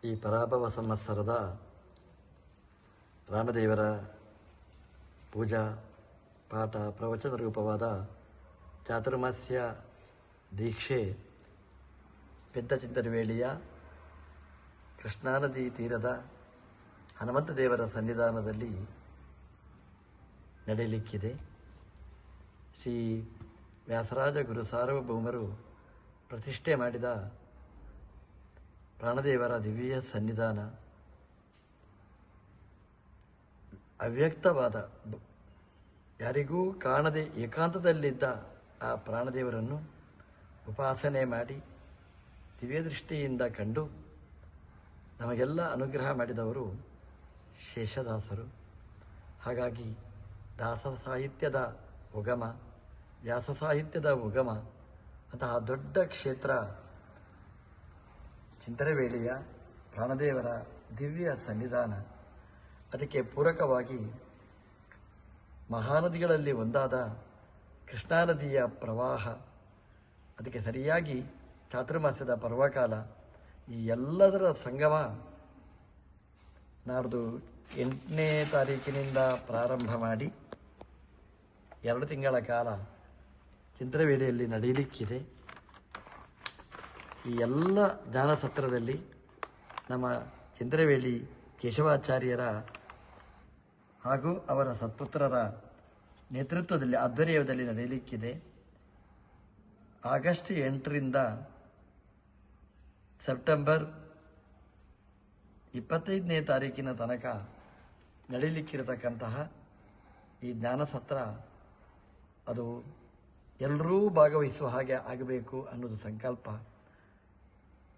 ಈ ಪರಾಭವ ಸಂವತ್ಸರದ ರಾಮದೇವರ ಪೂಜಾ ಪಾಠ ಪ್ರವಚನ ರೂಪವಾದ ಚಾತುರ್ಮಾಸ್ಯ ದೀಕ್ಷೆ ಪೆದ್ದಚಿಂತನವೇಳಿಯ ಕೃಷ್ಣಾ ನದಿ ತೀರದ ಹನುಮಂತ ದೇವರ ಸನ್ನಿಧಾನದಲ್ಲಿ ನಡೆಯಲಿಕ್ಕಿದೆ. ಶ್ರೀ ವ್ಯಾಸರಾಜ ಗುರು ಸಾರ್ವಭೌಮರು ಪ್ರತಿಷ್ಠೆ ಮಾಡಿದ ಪ್ರಾಣದೇವರ ದಿವ್ಯ ಸನ್ನಿಧಾನ ಅವ್ಯಕ್ತವಾದ, ಯಾರಿಗೂ ಕಾಣದೆ ಏಕಾಂತದಲ್ಲಿದ್ದ ಆ ಪ್ರಾಣದೇವರನ್ನು ಉಪಾಸನೆ ಮಾಡಿ ದಿವ್ಯ ದೃಷ್ಟಿಯಿಂದ ಕಂಡು ನಮಗೆಲ್ಲ ಅನುಗ್ರಹ ಮಾಡಿದವರು ಶೇಷದಾಸರು. ಹಾಗಾಗಿ ದಾಸ ಸಾಹಿತ್ಯದ ಉಗಮ, ವ್ಯಾಸ ಸಾಹಿತ್ಯದ ಉಗಮ ಅಂತಹ ದೊಡ್ಡ ಕ್ಷೇತ್ರ ಚಿಂತನವೇಳಿಯ ಪ್ರಾಣದೇವರ ದಿವ್ಯ ಸನ್ನಿಧಾನ. ಅದಕ್ಕೆ ಪೂರಕವಾಗಿ ಮಹಾನದಿಗಳಲ್ಲಿ ಒಂದಾದ ಕೃಷ್ಣಾ ನದಿಯ ಪ್ರವಾಹ, ಅದಕ್ಕೆ ಸರಿಯಾಗಿ ಚಾತುರ್ಮಾಸ್ಯದ ಪರ್ವಕಾಲ, ಈ ಎಲ್ಲದರ ಸಂಗಮ ನಾಡ್ದು 8ನೇ ತಾರೀಕಿನಿಂದ ಪ್ರಾರಂಭ ಮಾಡಿ 2 ತಿಂಗಳ ಕಾಲ ಚಿಂತನವೇಳಿಯಲ್ಲಿ ನಡೆಯಲಿಕ್ಕಿದೆ. ಈ ಎಲ್ಲ ಜ್ಞಾನ ಸತ್ರದಲ್ಲಿ ನಮ್ಮ ಚಿಂತನವೇಳಿ ಕೇಶವಾಚಾರ್ಯರ ಹಾಗೂ ಅವರ ಸತ್ಪುತ್ರರ ನೇತೃತ್ವದಲ್ಲಿ ಆಧ್ವರ್ಯದಲ್ಲಿ ನಡೆಯಲಿಕ್ಕಿದೆ. ಆಗಸ್ಟ್ 8ರಿಂದ ಸೆಪ್ಟೆಂಬರ್ 25ನೇ ತಾರೀಕಿನ ತನಕ ನಡೆಯಲಿಕ್ಕಿರತಕ್ಕಂತಹ ಈ ಜ್ಞಾನಸತ್ರ ಅದು ಎಲ್ಲರೂ ಭಾಗವಹಿಸುವ ಹಾಗೆ ಆಗಬೇಕು ಅನ್ನೋದು ಸಂಕಲ್ಪ.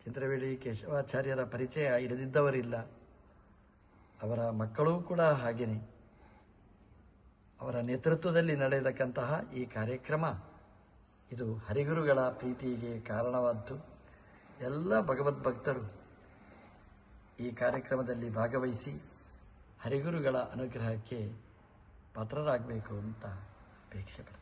ಚಿಂತನವೇಳಿ ಕೇಶವಾಚಾರ್ಯರ ಪರಿಚಯ ಇರದಿದ್ದವರಿಲ್ಲ, ಅವರ ಮಕ್ಕಳೂ ಕೂಡ ಹಾಗೆಯೇ. ಅವರ ನೇತೃತ್ವದಲ್ಲಿ ನಡೆಯತಕ್ಕಂತಹ ಈ ಕಾರ್ಯಕ್ರಮ ಇದು ಹರಿಗುರುಗಳ ಪ್ರೀತಿಗೆ ಕಾರಣವಾದ್ದು. ಎಲ್ಲ ಭಗವದ್ಭಕ್ತರು ಈ ಕಾರ್ಯಕ್ರಮದಲ್ಲಿ ಭಾಗವಹಿಸಿ ಹರಿಗುರುಗಳ ಅನುಗ್ರಹಕ್ಕೆ ಪಾತ್ರರಾಗಬೇಕು ಅಂತ ಅಪೇಕ್ಷೆ ಪಡ್ತೀನಿ.